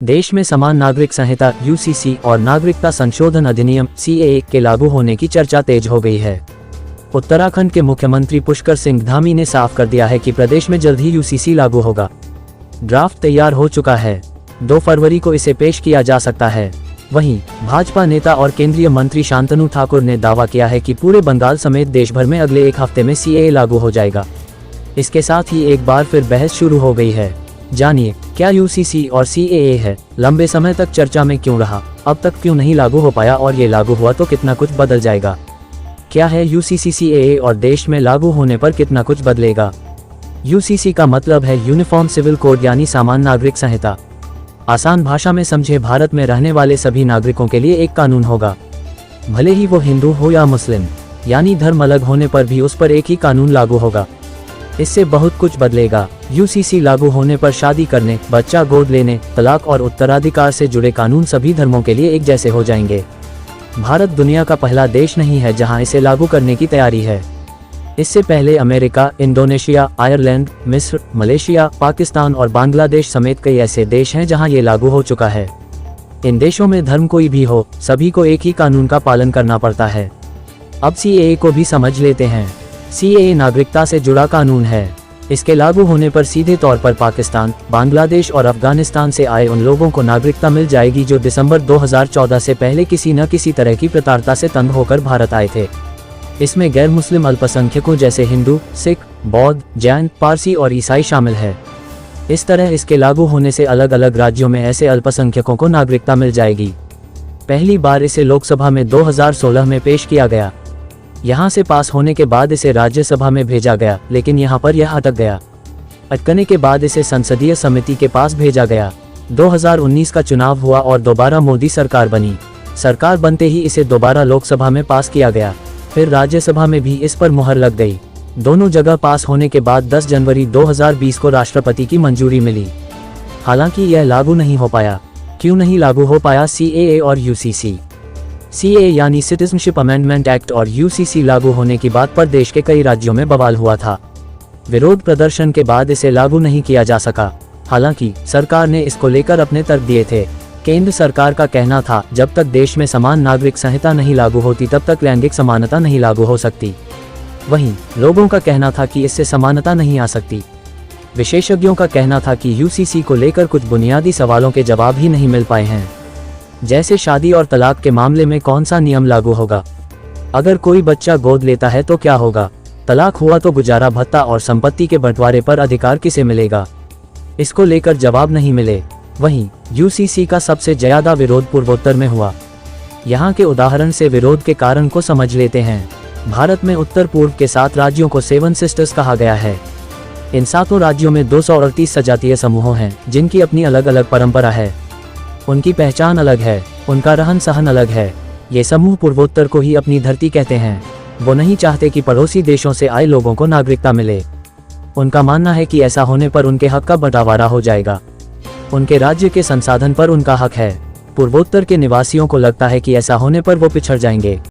देश में समान नागरिक संहिता यूसीसी और नागरिकता संशोधन अधिनियम सीएए के लागू होने की चर्चा तेज हो गई है। उत्तराखंड के मुख्यमंत्री पुष्कर सिंह धामी ने साफ कर दिया है कि प्रदेश में जल्द ही यूसीसी लागू होगा। ड्राफ्ट तैयार हो चुका है, 2 फरवरी को इसे पेश किया जा सकता है। वहीं भाजपा नेता और केंद्रीय मंत्री शांतनु ठाकुर ने दावा किया है कि पूरे बंगाल समेत देश भर में अगले 1 हफ्ते में सीएए लागू हो जाएगा। इसके साथ ही एक बार फिर बहस शुरू हो गई है। जानिए क्या यूसीसी और सीएए है, लंबे समय तक चर्चा में क्यों रहा, अब तक क्यों नहीं लागू हो पाया और ये लागू हुआ तो कितना कुछ बदल जाएगा। क्या है यूसीसी सीएए और देश में लागू होने पर कितना कुछ बदलेगा। यूसीसी का मतलब है यूनिफॉर्म सिविल कोड यानी समान नागरिक संहिता। आसान भाषा में समझे, भारत में रहने वाले सभी नागरिकों के लिए एक कानून होगा, भले ही वो हिंदू हो या मुस्लिम, यानी धर्म अलग होने पर भी उस पर एक ही कानून लागू होगा। इससे बहुत कुछ बदलेगा। यूसीसी लागू होने पर शादी करने, बच्चा गोद लेने, तलाक और उत्तराधिकार से जुड़े कानून सभी धर्मों के लिए एक जैसे हो जाएंगे। भारत दुनिया का पहला देश नहीं है जहां इसे लागू करने की तैयारी है। इससे पहले अमेरिका, इंडोनेशिया, आयरलैंड, मिस्र, मलेशिया, पाकिस्तान और बांग्लादेश समेत कई ऐसे देश हैं जहां ये लागू हो चुका है। इन देशों में धर्म कोई भी हो, सभी को एक ही कानून का पालन करना पड़ता है। अब सीएए को भी समझ लेते हैं। सीएए नागरिकता से जुड़ा कानून है। इसके लागू होने पर सीधे तौर पर पाकिस्तान, बांग्लादेश और अफगानिस्तान से आए उन लोगों को नागरिकता मिल जाएगी जो दिसंबर 2014 से पहले किसी न किसी तरह की प्रताड़ना से तंग होकर भारत आए थे। इसमें गैर मुस्लिम अल्पसंख्यकों जैसे हिंदू, सिख, बौद्ध, जैन, पारसी और ईसाई शामिल है। इस तरह इसके लागू होने से अलग अलग राज्यों में ऐसे अल्पसंख्यकों को नागरिकता मिल जाएगी। पहली बार इसे लोकसभा में 2016 में पेश किया गया। यहाँ से पास होने के बाद इसे राज्यसभा में भेजा गया, लेकिन यहाँ पर यह अटक गया। अटकने के बाद इसे संसदीय समिति के पास भेजा गया। 2019 का चुनाव हुआ और दोबारा मोदी सरकार बनी। सरकार बनते ही इसे दोबारा लोकसभा में पास किया गया, फिर राज्यसभा में भी इस पर मुहर लग गई। दोनों जगह पास होने के बाद 10 जनवरी 2020 को राष्ट्रपति की मंजूरी मिली। हालांकि यह लागू नहीं हो पाया। क्यों नहीं लागू हो पाया सीएए और यूसीसी? सीएए यानी सिटीजनशिप अमेंडमेंट एक्ट और यूसीसी लागू होने की बात पर देश के कई राज्यों में बवाल हुआ था। विरोध प्रदर्शन के बाद इसे लागू नहीं किया जा सका। हालांकि सरकार ने इसको लेकर अपने तर्क दिए थे। केंद्र सरकार का कहना था, जब तक देश में समान नागरिक संहिता नहीं लागू होती तब तक लैंगिक समानता नहीं लागू हो सकती। वहीं लोगों का कहना था कि इससे समानता नहीं आ सकती। विशेषज्ञों का कहना था कि यूसीसी को लेकर कुछ बुनियादी सवालों के जवाब ही नहीं मिल पाए हैं, जैसे शादी और तलाक के मामले में कौन सा नियम लागू होगा, अगर कोई बच्चा गोद लेता है तो क्या होगा, तलाक हुआ तो गुजारा भत्ता और संपत्ति के बंटवारे पर अधिकार किसे मिलेगा, इसको लेकर जवाब नहीं मिले। वहीं यूसीसी का सबसे ज्यादा विरोध पूर्वोत्तर में हुआ। यहाँ के उदाहरण से विरोध के कारण को समझ लेते हैं। भारत में उत्तर पूर्व के 7 राज्यों को 7 सिस्टर्स कहा गया है। इन 7 राज्यों में 238 सजातीय समूहों हैं, जिनकी अपनी अलग अलग परंपरा है। उनकी पहचान अलग है, उनका रहन सहन अलग है। ये समूह पूर्वोत्तर को ही अपनी धरती कहते हैं। वो नहीं चाहते कि पड़ोसी देशों से आए लोगों को नागरिकता मिले। उनका मानना है कि ऐसा होने पर उनके हक का बंटवारा हो जाएगा। उनके राज्य के संसाधन पर उनका हक है। पूर्वोत्तर के निवासियों को लगता है कि ऐसा होने पर वो पिछड़ जाएंगे।